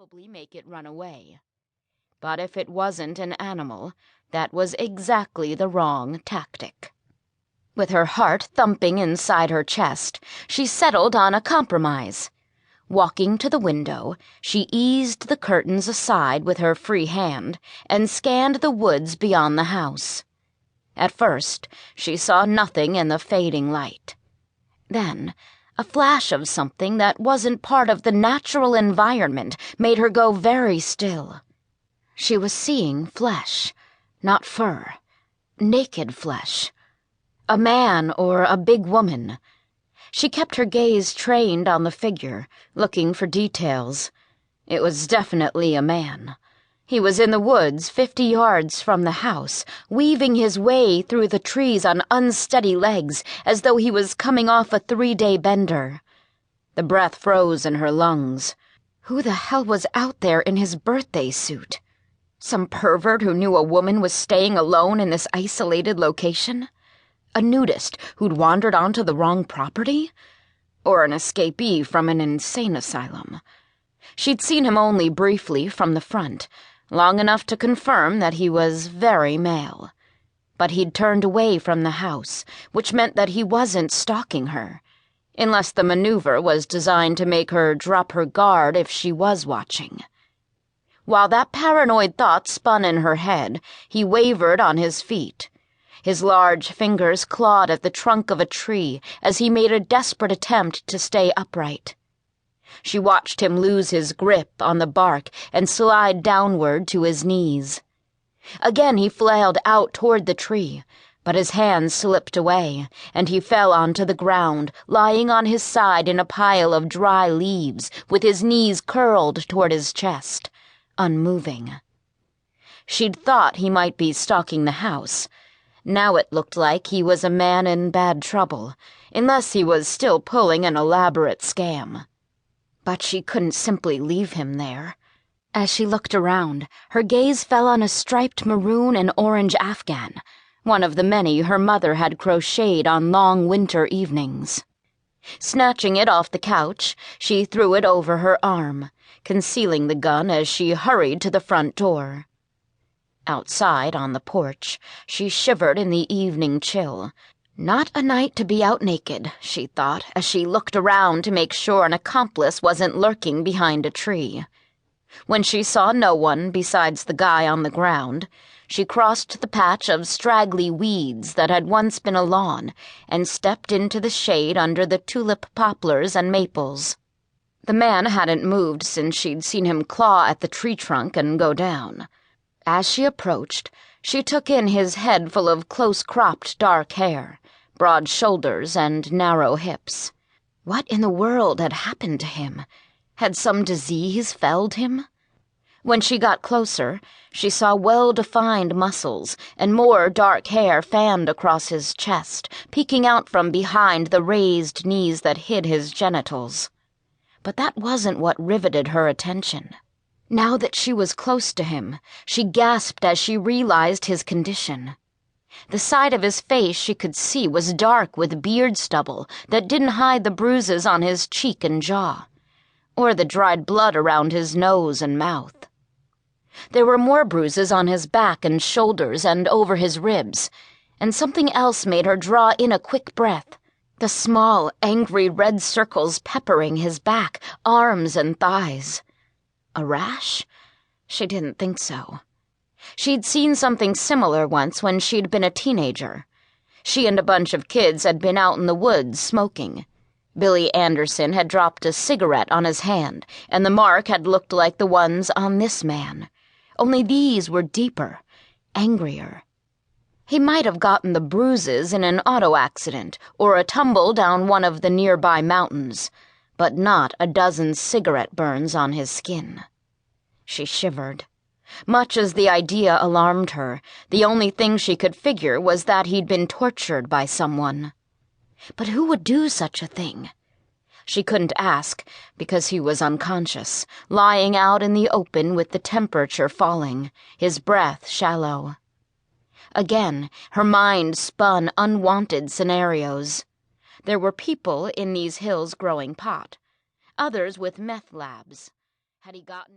probably make it run away. But if it wasn't an animal, that was exactly the wrong tactic. With her heart thumping inside her chest, she settled on a compromise. Walking to the window, she eased the curtains aside with her free hand and scanned the woods beyond the house. At first, she saw nothing in the fading light. Then, a flash of something that wasn't part of the natural environment made her go very still. She was seeing flesh, not fur, naked flesh. A man or a big woman. She kept her gaze trained on the figure, looking for details. It was definitely a man. He was in the woods 50 yards from the house, weaving his way through the trees on unsteady legs as though he was coming off a 3-day bender. The breath froze in her lungs. Who the hell was out there in his birthday suit? Some pervert who knew a woman was staying alone in this isolated location? A nudist who'd wandered onto the wrong property? Or an escapee from an insane asylum? She'd seen him only briefly from the front, long enough to confirm that he was very male. But he'd turned away from the house, which meant that he wasn't stalking her, unless the maneuver was designed to make her drop her guard if she was watching. While that paranoid thought spun in her head, he wavered on his feet. His large fingers clawed at the trunk of a tree as he made a desperate attempt to stay upright. She watched him lose his grip on the bark and slide downward to his knees. Again he flailed out toward the tree, but his hands slipped away, and he fell onto the ground, lying on his side in a pile of dry leaves, with his knees curled toward his chest, unmoving. She'd thought he might be stalking the house. Now it looked like he was a man in bad trouble, unless he was still pulling an elaborate scam. But she couldn't simply leave him there. As she looked around, her gaze fell on a striped maroon and orange afghan, one of the many her mother had crocheted on long winter evenings. Snatching it off the couch, she threw it over her arm, concealing the gun as she hurried to the front door. Outside, on the porch, she shivered in the evening chill. Not a night to be out naked, she thought, as she looked around to make sure an accomplice wasn't lurking behind a tree. When she saw no one besides the guy on the ground, she crossed the patch of straggly weeds that had once been a lawn and stepped into the shade under the tulip poplars and maples. The man hadn't moved since she'd seen him claw at the tree trunk and go down. As she approached, she took in his head full of close-cropped dark hair, broad shoulders, and narrow hips. What in the world had happened to him? Had some disease felled him? When she got closer, she saw well-defined muscles and more dark hair fanned across his chest, peeking out from behind the raised knees that hid his genitals. But that wasn't what riveted her attention. Now that she was close to him, she gasped as she realized his condition. The side of his face she could see was dark with beard stubble that didn't hide the bruises on his cheek and jaw, or the dried blood around his nose and mouth. There were more bruises on his back and shoulders and over his ribs, and something else made her draw in a quick breath. The small, angry red circles peppering his back, arms, and thighs. A rash? She didn't think so. She'd seen something similar once when she'd been a teenager. She and a bunch of kids had been out in the woods smoking. Billy Anderson had dropped a cigarette on his hand, and the mark had looked like the ones on this man. Only these were deeper, angrier. He might have gotten the bruises in an auto accident or a tumble down one of the nearby mountains, but not a dozen cigarette burns on his skin. She shivered. Much as the idea alarmed her, the only thing she could figure was that he'd been tortured by someone. But who would do such a thing? She couldn't ask, because he was unconscious, lying out in the open with the temperature falling, his breath shallow. Again, her mind spun unwanted scenarios. There were people in these hills growing pot, others with meth labs. Had he gotten